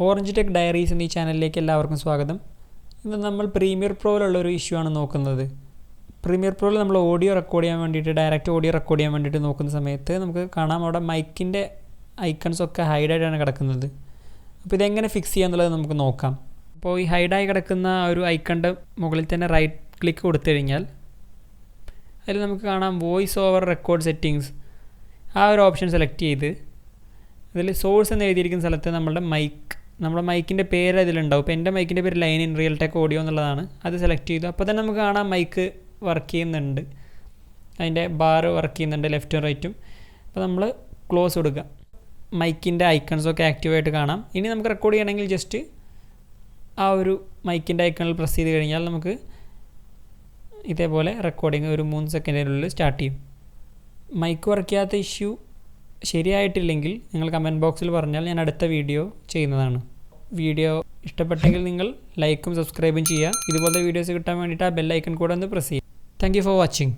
Orange tech diaries എന്ന ഈ ചാനലിലേക്ക് എല്ലാവർക്കും സ്വാഗതം. ഇന്ന് നമ്മൾ പ്രീമിയർ പ്രോയിലുള്ളൊരു ഇഷ്യൂ ആണ് നോക്കുന്നത്. പ്രീമിയർ പ്രോയിൽ നമ്മൾ ഓഡിയോ റെക്കോർഡ് ചെയ്യാൻ വേണ്ടിയിട്ട് ഡയറക്റ്റ് ഓഡിയോ റെക്കോർഡ് ചെയ്യാൻ വേണ്ടിയിട്ട് നോക്കുന്ന സമയത്ത് നമുക്ക് കാണാം അവിടെ മൈക്കിൻ്റെ ഐക്കൺസൊക്കെ ഹൈഡായിട്ടാണ് കിടക്കുന്നത്. അപ്പോൾ ഇതെങ്ങനെ ഫിക്സ് ചെയ്യാന്നുള്ളത് നമുക്ക് നോക്കാം. അപ്പോൾ ഈ ഹൈഡായി കിടക്കുന്ന ഒരു ഐക്കണിൻ്റെ മുകളിൽ തന്നെ റൈറ്റ് ക്ലിക്ക് കൊടുത്തു കഴിഞ്ഞാൽ അതിൽ നമുക്ക് കാണാം വോയിസ് ഓവർ റെക്കോർഡ് സെറ്റിങ്സ്. ആ ഒരു ഓപ്ഷൻ സെലക്ട് ചെയ്ത് ഇതിൽ സോഴ്സ് എന്ന് എഴുതിയിരിക്കുന്ന സ്ഥലത്ത് നമ്മുടെ മൈക്കിൻ്റെ പേര് അതിലുണ്ടാവും. ഇപ്പോൾ എൻ്റെ മൈക്കിൻ്റെ പേര് line in real tech audio എന്നുള്ളതാണ്. അത് സെലക്ട് ചെയ്തു. അപ്പോൾ തന്നെ നമുക്ക് കാണാം മൈക്ക് വർക്ക് ചെയ്യുന്നുണ്ട്, അതിൻ്റെ ബാർ വർക്ക് ചെയ്യുന്നുണ്ട് ലെഫ്റ്റും റൈറ്റും. അപ്പോൾ നമ്മൾ ക്ലോസ് കൊടുക്കുക. മൈക്കിൻ്റെ ഐക്കൺസൊക്കെ ആക്റ്റീവായിട്ട് കാണാം. ഇനി നമുക്ക് റെക്കോർഡ് ചെയ്യണമെങ്കിൽ ജസ്റ്റ് ആ ഒരു മൈക്കിൻ്റെ ഐക്കണിൽ പ്രസ് ചെയ്ത് കഴിഞ്ഞാൽ നമുക്ക് ഇതേപോലെ റെക്കോർഡിങ് ഒരു 3 സെക്കൻഡിനുള്ളിൽ സ്റ്റാർട്ട് ചെയ്യും. മൈക്ക് വർക്ക് ചെയ്യാത്ത ഇഷ്യൂ ശരിയായിട്ടില്ലെങ്കിൽ നിങ്ങൾ കമൻറ്റ് ബോക്സിൽ പറഞ്ഞാൽ ഞാൻ അടുത്ത വീഡിയോ ചെയ്യുന്നതാണ്. വീഡിയോ ഇഷ്ടപ്പെട്ടെങ്കിൽ നിങ്ങൾ ലൈക്കും സബ്സ്ക്രൈബും ചെയ്യുക. ഇതുപോലത്തെ വീഡിയോസ് കിട്ടാൻ വേണ്ടിയിട്ട് ആ ബെൽ ഐക്കൺ കൂടെ ഒന്ന് പ്രസ് ചെയ്യുക. Thank you for watching.